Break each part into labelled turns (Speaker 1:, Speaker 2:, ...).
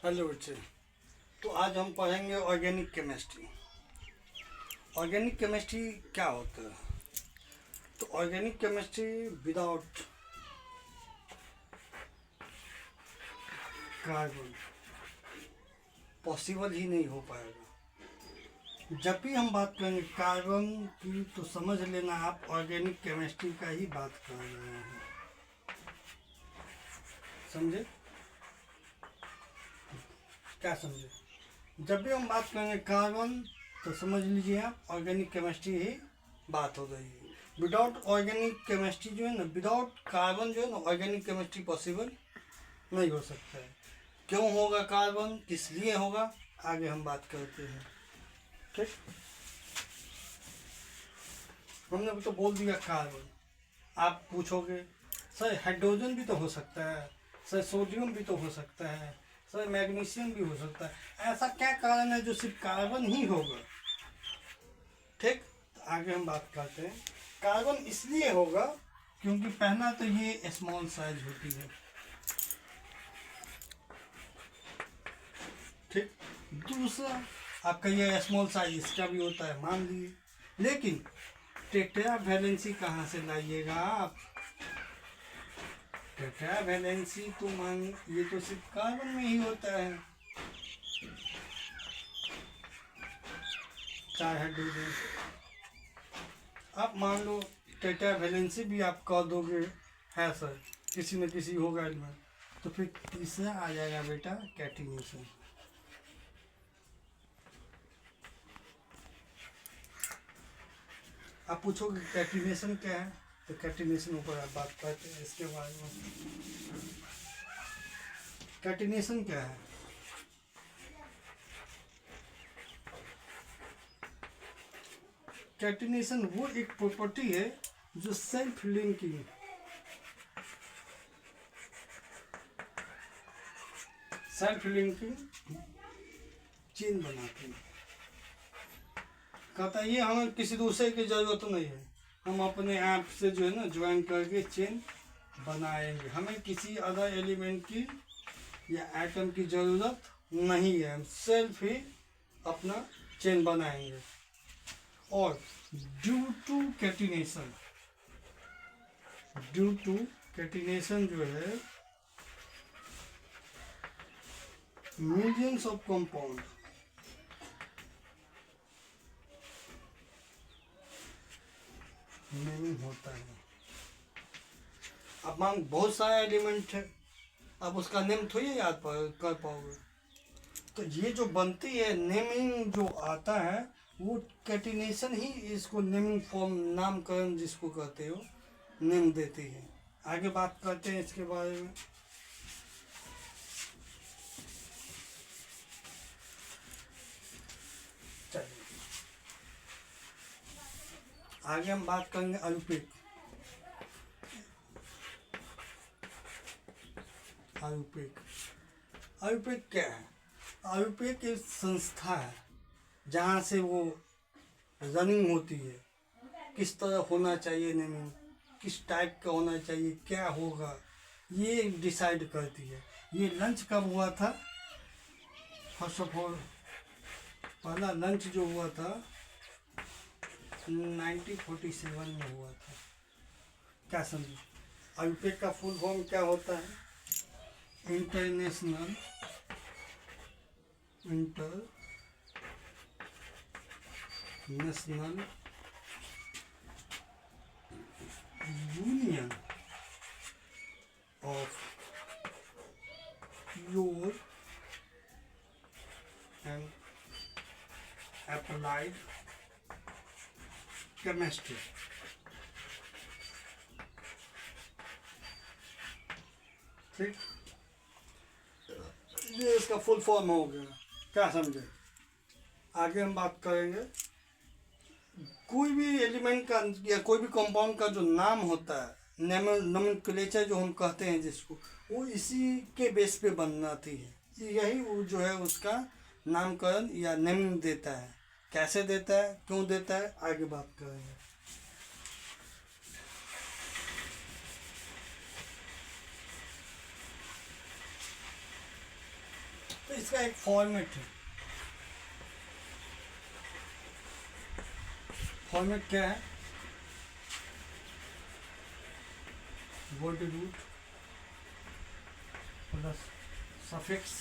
Speaker 1: Hello बच्चे। तो आज हम पढ़ेंगे ऑर्गेनिक केमिस्ट्री। ऑर्गेनिक केमिस्ट्री क्या होता है? तो organic chemistry without carbon possible ही नहीं हो पाएगा। जब भी हम बात करेंगे कार्बन की तो समझ लेना आप ऑर्गेनिक केमिस्ट्री का ही बात कर रहे हैं। समझे? क्या समझे? जब भी हम बात करेंगे कार्बन तो समझ लीजिए आप ऑर्गेनिक केमिस्ट्री ही बात हो रही है। विदाउट ऑर्गेनिक केमिस्ट्री जो है ना, विदाउट कार्बन जो है ना, ऑर्गेनिक केमिस्ट्री पॉसिबल नहीं हो सकता है। क्यों होगा कार्बन, किस लिए होगा, आगे हम बात करते हैं। ठीक, हमने तो बोल दिया कार्बन। आप पूछोगे सर हाइड्रोजन भी तो हो सकता है, सर सोडियम भी तो हो सकता है, सर मैग्नीशियम भी हो सकता है, ऐसा क्या कारण है जो सिर्फ कार्बन ही होगा? ठीक, तो आगे हम बात करते हैं। कार्बन इसलिए होगा क्योंकि पहला तो ये स्मॉल साइज होती है। ठीक, दूसरा आपका ये स्मॉल साइज इसका भी होता है मान लिए, लेकिन टेट्रा वैलेंसी कहाँ से लाइएगा आप? टेट्रा वैलेंसी तो मान ये तो सिर्फ कार्बन में ही होता है। चार हाइड्रोजन आप मान लो टेट्रा वैलेंसी भी आप कह दोगे है सर, किसी न किसी होगा इनमें, तो फिर तीसरा आ जाएगा बेटा कैटिनेशन। आप पूछोगे कैटिनेशन क्या है, तो कैटिनेशन ऊपर आप बात करते हैं इसके बारे में। कैटिनेशन क्या है? कैटिनेशन वो एक प्रॉपर्टी है जो सेल्फ लिंकिंग चेन बनाती है। कहता है ये हमें किसी दूसरे की ज़रूरत नहीं है, हम अपने आप से जो है ना ज्वाइन करके चेन बनाएंगे, हमें किसी अदर एलिमेंट की या एटम की ज़रूरत नहीं है, हम सेल्फ ही अपना चेन बनाएंगे। और ड्यू टू कैटिनेशन जो है मिलियंस ऑफ कंपाउंड नेमिंग होता है। अब मान बहुत सारा एलिमेंट है, अब उसका नेम थोड़ी याद कर पाओगे, तो ये जो बनती है नेमिंग जो आता है वो कैटिनेशन ही इसको नेमिंग फॉर्म, नामकरण जिसको कहते हो, नेम देती है। आगे बात करते हैं इसके बारे में। चलिए आगे हम बात करेंगे अल्पिक। अल्पिक क्या है? अल्पिक एक संस्था है जहाँ से वो रनिंग होती है, किस तरह होना चाहिए नेमिंग, किस टाइप का होना चाहिए, क्या होगा, ये डिसाइड करती है। ये लंच कब हुआ था? फर्स्ट ऑफ ऑल पहला लंच जो हुआ था 1947 में हुआ था। क्या समझे? अल्पेक का फुल फॉर्म क्या होता है? International union of pure and applied chemistry. ठीक, ये इसका फुल फॉर्म हो गया। क्या समझे? आगे हम बात करेंगे कोई भी एलिमेंट का या कोई भी कंपाउंड का जो नाम होता है, नोमेनक्लेचर जो हम कहते हैं जिसको, वो इसी के बेस पे बनाती है। यही वो जो है उसका नामकरण या नेमिंग देता है। कैसे देता है, क्यों देता है, आगे बात करेंगे। तो इसका एक फॉर्मेट है। फॉर्मेट क्या है? Word root plus suffix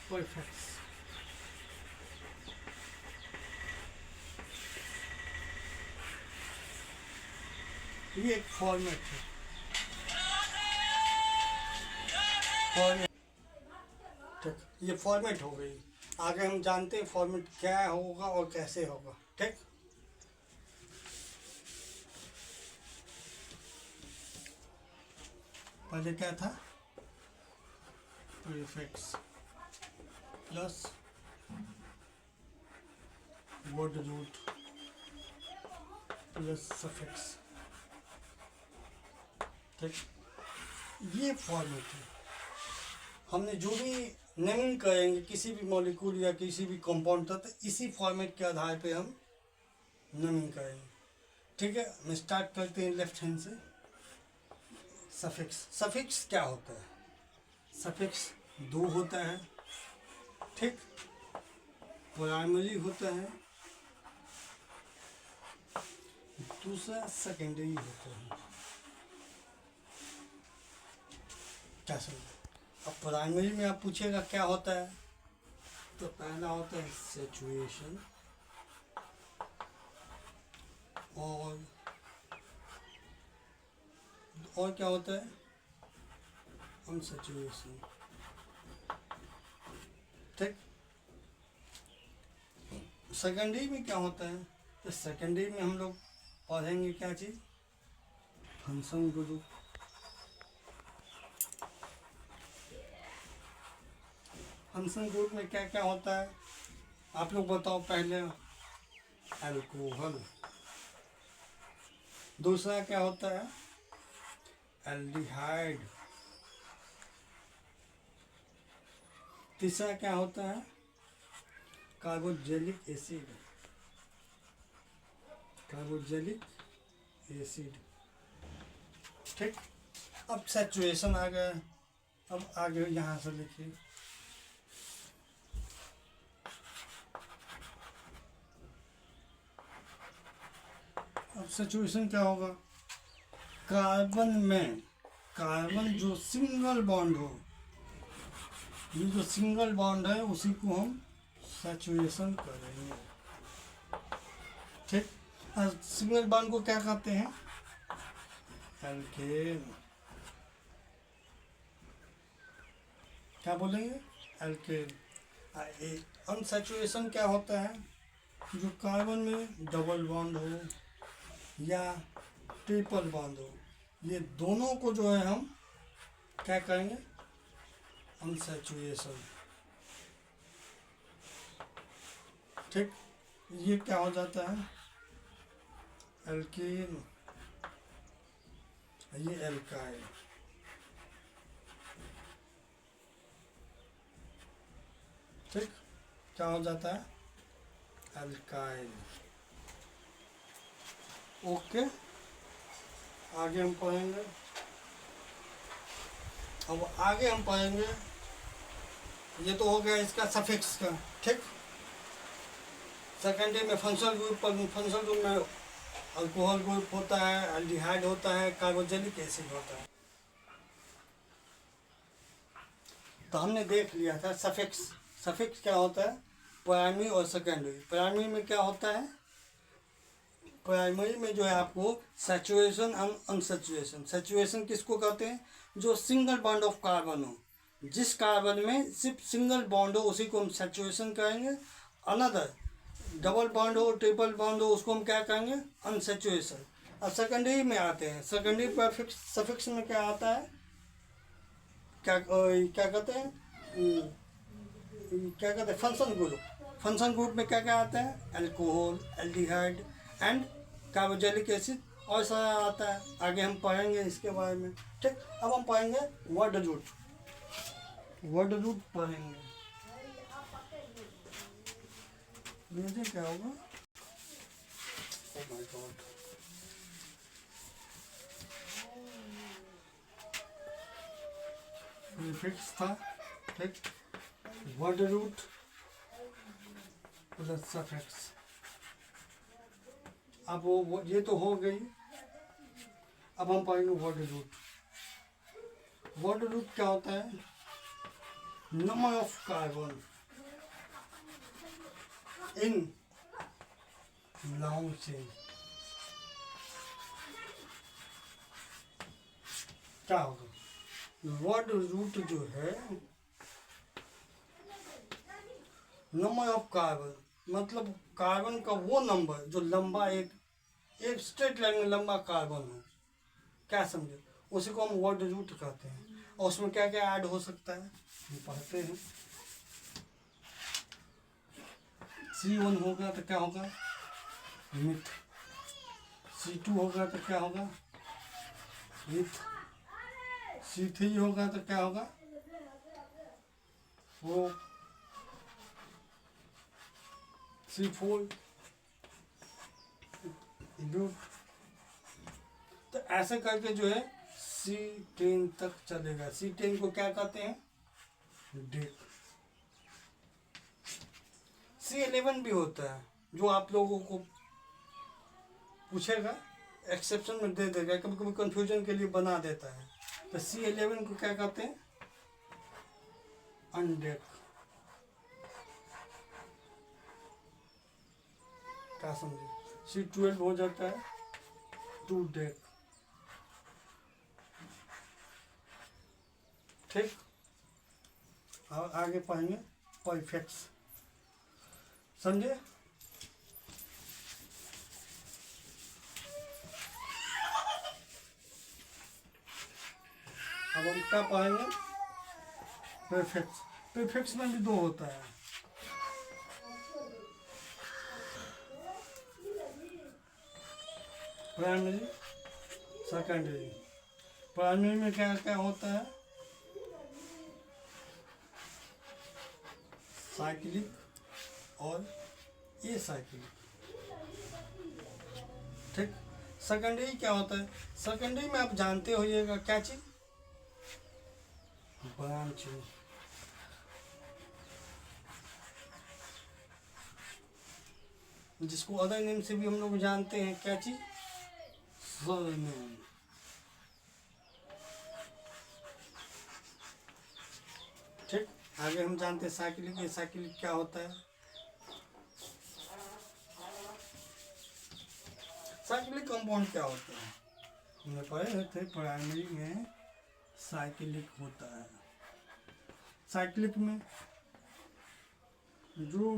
Speaker 1: prefix. ये एक फॉर्मेट है। फॉर्मेट, ठीक, ये फॉर्मेट हो गई। आगे हम जानते हैं फॉर्मेट क्या होगा और कैसे होगा। ठीक, पहले क्या था? Prefix plus word root plus suffix. ठीक, ये फॉर्मेट है। हमने जो भी नेमिंग करेंगे किसी भी मॉलिक्यूल या किसी भी कंपाउंड का, तो इसी फॉर्मेट के आधार पे हम नेमिंग करेंगे। ठीक है, हम स्टार्ट करते हैं लेफ्ट हैंड से। सफिक्स, सफिक्स क्या होता है? सफिक्स दो होता है। ठीक, प्राइमरी होता है, दूसरा सेकेंडरी होता है। क्या समझ? अब प्राइमरी में आप पूछेगा क्या होता है, तो पहला होता है सैचुरेशन, और क्या होता है? अनसैचुरेशन। ठीक, सेकेंडरी में क्या होता है? तो सेकेंडरी में हम लोग पढ़ेंगे क्या चीज़? Function group. फंक्शन ग्रुप में क्या क्या होता है आप लोग बताओ पहले। अल्कोहल। दूसरा क्या होता है? एल्डिहाइड। तीसरा क्या होता है? Carboxylic acid. Carboxylic acid. ठीक, अब सैचुरेशन आ गया। अब आगे यहाँ से लिखिए। अब सैचुरेशन क्या होगा? कार्बन में, कार्बन जो सिंगल बॉन्ड हो, ये जो सिंगल बॉन्ड है उसी को हम सैचुरेशन करेंगे। ठीक, और सिंगल बॉन्ड को क्या कहते हैं? एल्केन। क्या बोलेंगे? एल्केन। अनसैचुरेशन क्या होता है? जो कार्बन में डबल बॉन्ड हो या ट्रिपल बॉन्ड हो, ये दोनों को जो है हम क्या करेंगे? अनसैचुरेशन। ठीक, ये क्या हो जाता है? एल्कीन, ये एल्काइल। ठीक, क्या हो जाता है? एल्काइल। ओके, आगे हम पढ़ेंगे। अब आगे हम पढ़ेंगे, ये तो हो गया इसका सफिक्स का। ठीक, सेकेंडरी में फंक्शनल ग्रुप पर, फंक्शनल ग्रुप में अल्कोहल ग्रुप होता है, एल्डिहाइड होता है, कार्बोक्सिलिक एसिड होता है। तो हमने देख लिया था सफिक्स। सफिक्स क्या होता है? प्राइमरी और सेकेंडरी। प्राइमरी में क्या होता है? प्राइमरी में जो है आपको सैचुरेशन एंड अनसैचुरेशन। सैचुरेशन किसको कहते हैं? जो सिंगल बॉन्ड ऑफ कार्बन हो, जिस कार्बन में सिर्फ सिंगल बॉन्ड हो उसी को हम सैचुरेशन कहेंगे। अनदर डबल बॉन्ड हो, ट्रिपल बॉन्ड हो, उसको हम क्या कहेंगे? अनसैचुरेशन। और सेकेंडरी में आते हैं। सेकेंडरी प्रीफिक्स सफिक्स में क्या आता है? क्या कहते हैं? क्या कहते हैं? Function group. फंक्शन ग्रुप में क्या क्या आता है? Alcohol, aldehyde and carboxylic acid और सारा आता है। आगे हम पढ़ेंगे इसके बारे में। ठीक, अब हम पढ़ेंगे वर्ड रूट। वर्ड रूट पढ़ेंगे। मुझे क्या होगा? ओह माय गॉड, प्रीफिक्स था, ठीक, वर्ड रूट प्लस सफिक्स। अब वो ये तो हो गई। अब हम पढ़ेंगे वर्ड रूट। वर्ड रूट क्या होता है? Number of carbon in long chain. क्या होगा? वर्ड रूट जो है नंबर ऑफ कार्बन, मतलब कार्बन का वो नंबर जो लंबा, एक स्ट्रेट लाइन में लंबा कार्बन हो। क्या समझे? उसी को हम वर्ड रूट कहते हैं। और उसमें क्या क्या ऐड हो सकता है हम पढ़ते हैं। C1 होगा तो क्या होगा? मिथ। C2 होगा तो क्या होगा? विथ। C3 होगा तो क्या होगा? वो। C4 ब्यूट। तो ऐसे करके जो है C10 तक चलेगा। C10 को क्या कहते हैं? डेक। C11 भी होता है, जो आप लोगों को पूछेगा, एक्सेप्शन में दे देगा, कभी कभी कंफ्यूजन के लिए बना देता है। तो C11 को क्या कहते हैं? अनडेक। क्या समझे? C12 हो जाता है टू डेक। ठीक, और आगे पढ़ेंगे परफेक्ट्स। समझे? अब हम क्या पढ़ेंगे? परफेक्ट्स। परफेक्ट्स में भी दो होता है। Primary, secondary. प्राइमरी में क्या क्या होता है? साइक्लिक और ए साइक्लिक। ठीक। सेकेंडरी क्या होता है? सेकेंडरी में आप जानते होइएगा क्या चीज? ब्रांचिंग। जिसको अदर नेम से भी हम लोग जानते हैं, क्या चीज? सरनेम। ठीक। आगे हम जानते हैं साइक्लिक। साइक्लिक क्या होता है? साइक्लिक कंपाउंड क्या होता है? हमने पढ़े थे प्राइमरी में साइक्लिक होता है। साइक्लिक में जो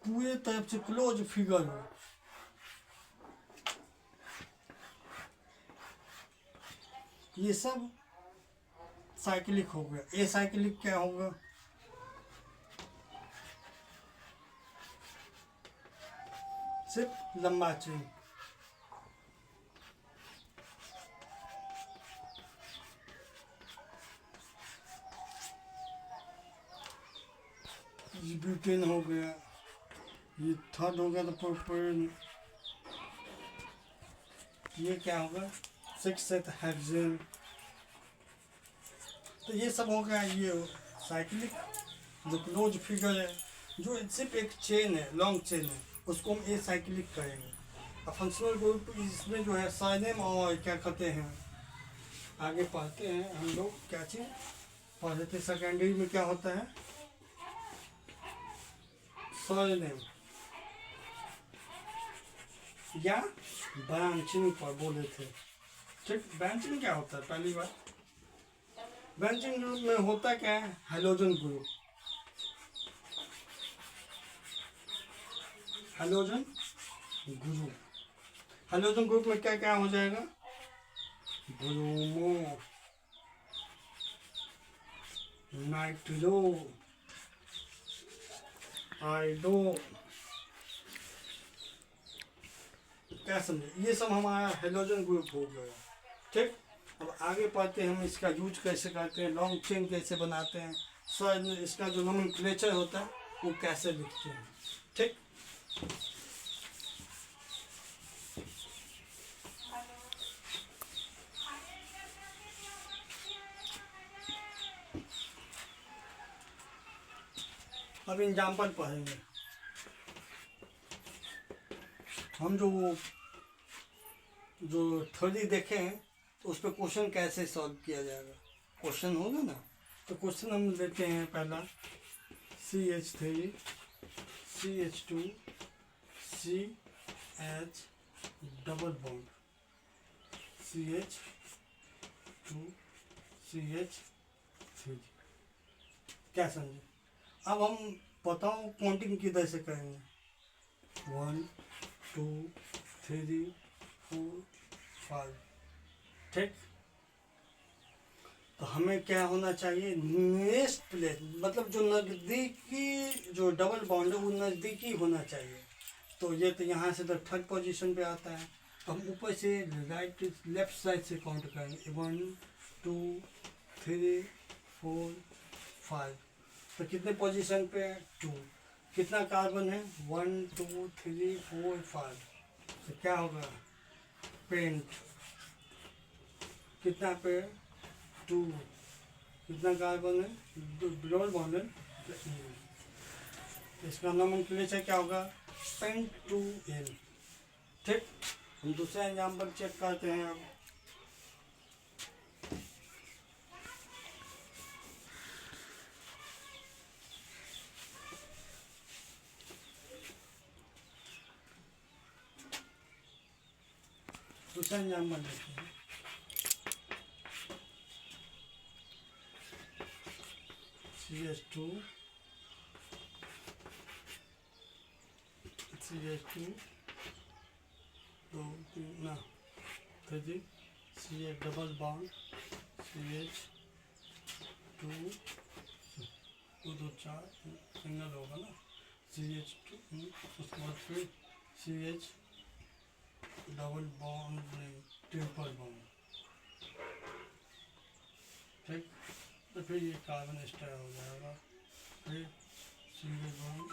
Speaker 1: पूरे तरफ से क्लोज फिगर हो, ये सब साइक्लिक हो गया। ए साइक्लिक क्या होगा? सिर्फ लंबा चेन। ये ब्यूटेन हो गया। ये थर्ड होगा तो प्रोपेन। ये क्या होगा? Six hexane. तो ये सब हो गया। ये साइक्लिक जो क्लोज फिगर है, जो सिर्फ एक चेन है, लॉन्ग चेन है, उसको हम ए साइक्लिक कहेंगे। और फंक्शनल ग्रुप इसमें जो है सरनेम और क्या कहते हैं, आगे पढ़ते हैं हम लोग। क्या चीज़ पढ़ते थे? सेकेंडरी में क्या होता है? सरनेम या ब्रांचिंग पर बोले थे। ठीक। ब्रांचिंग क्या होता है? पहली बार ब्रांचिंग ग्रुप में होता क्या है? Halogen group. Halogen group. Halogen group में क्या क्या हो जाएगा? Bromo, nitro, आइडो। क्या समझे? ये सब हमारा हेलोजन ग्रुप हो गया। ठीक। अब आगे पढ़ते हैं हम इसका यूज कैसे करते हैं, लॉन्ग चेन कैसे बनाते हैं, सर इसका जो नोमेनक्लेचर होता है वो कैसे लिखते हैं। ठीक। अब एग्जाम्पल पढ़ेंगे हम। जो थ्योरी देखे हैं तो उस पर क्वेश्चन कैसे सॉल्व किया जाएगा, क्वेश्चन होगा ना। तो क्वेश्चन हम लेते हैं पहला CH3 CH2 CH double bond CH2 CH3। क्या समझे? अब हम बताओ काउंटिंग किधर से करेंगे, 1 2 3 4 5। ठीक, तो हमें क्या होना चाहिए, नियरेस्ट प्लेस, मतलब जो नज़दीकी जो डबल बॉन्ड है वो नज़दीकी होना चाहिए। तो ये तो यहाँ से तो थर्ड पोजीशन पे आता है, तो हम ऊपर से राइट लेफ्ट साइड से काउंट करेंगे 1 2 3 4 5। तो कितने पोजीशन पे है, 2। कितना कार्बन है, 1 2 3 4 5। तो क्या होगा, पेंट कितना पे, 2। कितना कार्बन है, डबल बॉन्ड है। इसका नोमेनक्लेचर क्या होगा, पेंटूएन। ठीक, हम दूसरा एग्जाम्पल चेक करते हैं अब। दूसरा एग्जाम्पल देखते हैं, CH2 CH2 2 3 ना 3 CH double bond CH2 2 2 4 single होगा ना, CH2। उसके बाद फिर CH डबल बॉन्ड नहीं, ट्रिपल बॉन्ड। ठीक, तो फिर ये कार्बन एक्स्ट्रा हो जाएगा, फिर सिंगल बॉन्ड